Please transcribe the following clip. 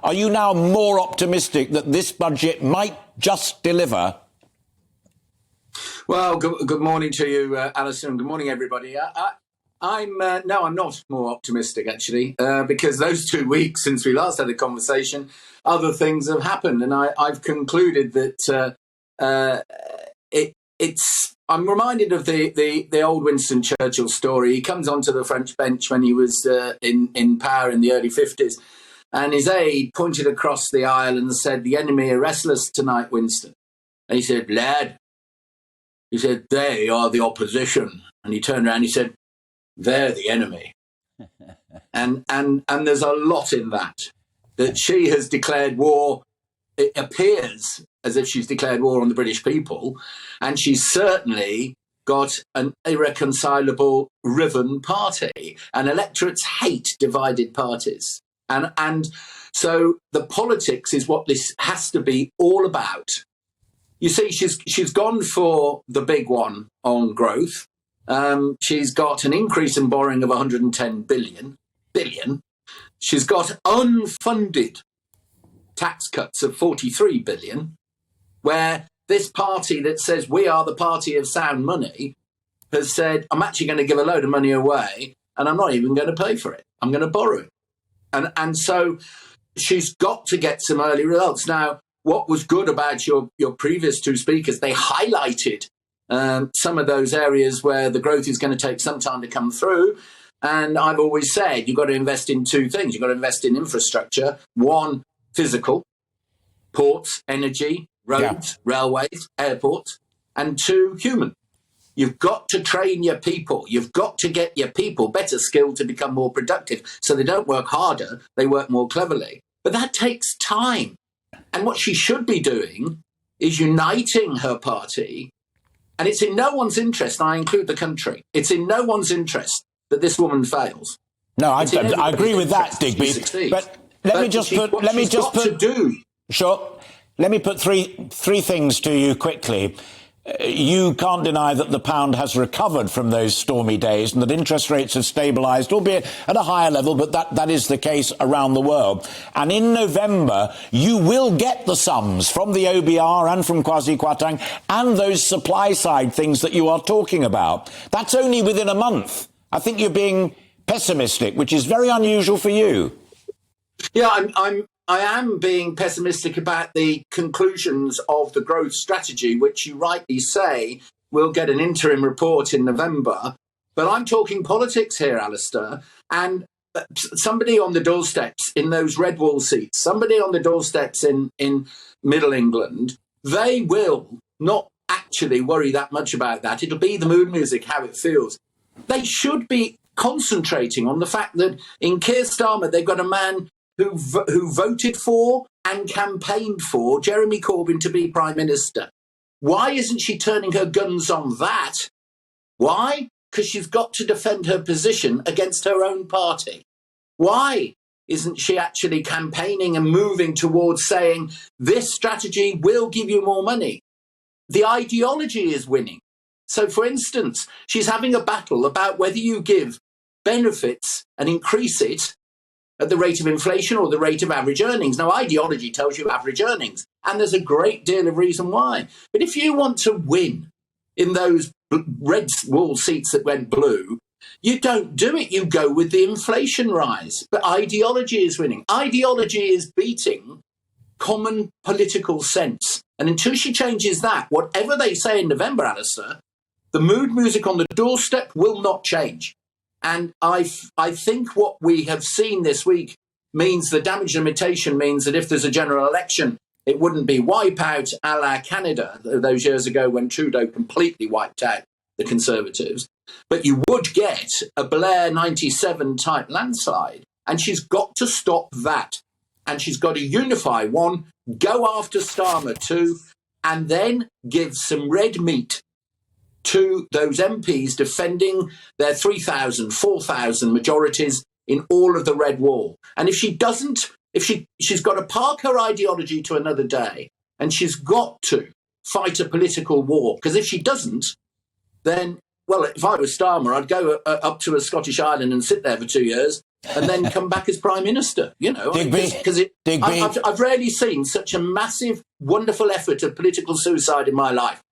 Are you now more optimistic that this budget might just deliver? Well, good morning to you, Alison. Good morning, everybody. I'm not more optimistic, actually, because those 2 weeks since we last had a conversation, other things have happened. And I've concluded that I'm reminded of the old Winston Churchill story. He comes onto the French bench when he was in power in the early 50s. And his aide pointed across the aisle and said, "The enemy are restless tonight, Winston." And he said, "Lad," he said, "they are the opposition." And he turned around and he said, "They're the enemy." and there's a lot in that she has declared war. It appears as if she's declared war on the British people, and she's certainly got an irreconcilable riven party, and electorates hate divided parties. And so the politics is what this has to be all about. You see, she's gone for the big one on growth. She's got an increase in borrowing of 110 billion. She's got unfunded tax cuts of 43 billion, where this party that says we are the party of sound money has said, "I'm actually going to give a load of money away and I'm not even going to pay for it. I'm going to borrow it." And so she's got to get some early results. Now, what was good about your previous two speakers, they highlighted some of those areas where the growth is going to take some time to come through. And I've always said you've got to invest in two things. You've got to invest in infrastructure. One, physical, ports, energy, roads, railways, airports. And two, human. You've got to train your people. You've got to get your people better skilled to become more productive. So they don't work harder, they work more cleverly. But that takes time. And what she should be doing is uniting her party. And it's in no one's interest, and I include the country, it's in no one's interest that this woman fails. No, I agree with that, Digby. But let me just put three things to you quickly. You can't deny that the pound has recovered from those stormy days and that interest rates have stabilised, albeit at a higher level, but that is the case around the world. And in November, you will get the sums from the OBR and from Kwasi Kwarteng and those supply-side things that you are talking about. That's only within a month. I think you're being pessimistic, which is very unusual for you. Yeah, I am being pessimistic about the conclusions of the growth strategy, which you rightly say will get an interim report in November. But I'm talking politics here, Alistair. And somebody on the doorsteps in those red wall seats, somebody on the doorsteps in Middle England, they will not actually worry that much about that. It'll be the mood music, how it feels. They should be concentrating on the fact that in Keir Starmer, they've got a man who voted for and campaigned for Jeremy Corbyn to be Prime Minister. Why isn't she turning her guns on that? Why? Because she's got to defend her position against her own party. Why isn't she actually campaigning and moving towards saying this strategy will give you more money? The ideology is winning. So, for instance, she's having a battle about whether you give benefits and increase it at the rate of inflation or the rate of average earnings. Now, ideology tells you average earnings, and there's a great deal of reason why. But if you want to win in those red wall seats that went blue, you don't do it. You go with the inflation rise. But ideology is winning. Ideology is beating common political sense. And until she changes that, whatever they say in November, Alistair, the mood music on the doorstep will not change. And I think what we have seen this week means the damage limitation means that if there's a general election, it wouldn't be wipeout a la Canada those years ago when Trudeau completely wiped out the Conservatives. But you would get a Blair 97 type landslide. And she's got to stop that. And she's got to unify, one, go after Starmer, two, and then give some red meat to those MPs defending their 3,000, 4,000 majorities in all of the red wall. And if she doesn't, she's got to park her ideology to another day, and she's got to fight a political war. Because if she doesn't, then, well, if I was Starmer, I'd go up to a Scottish island and sit there for 2 years and then come back as Prime Minister. Digby, I've rarely seen such a massive, wonderful effort of political suicide in my life.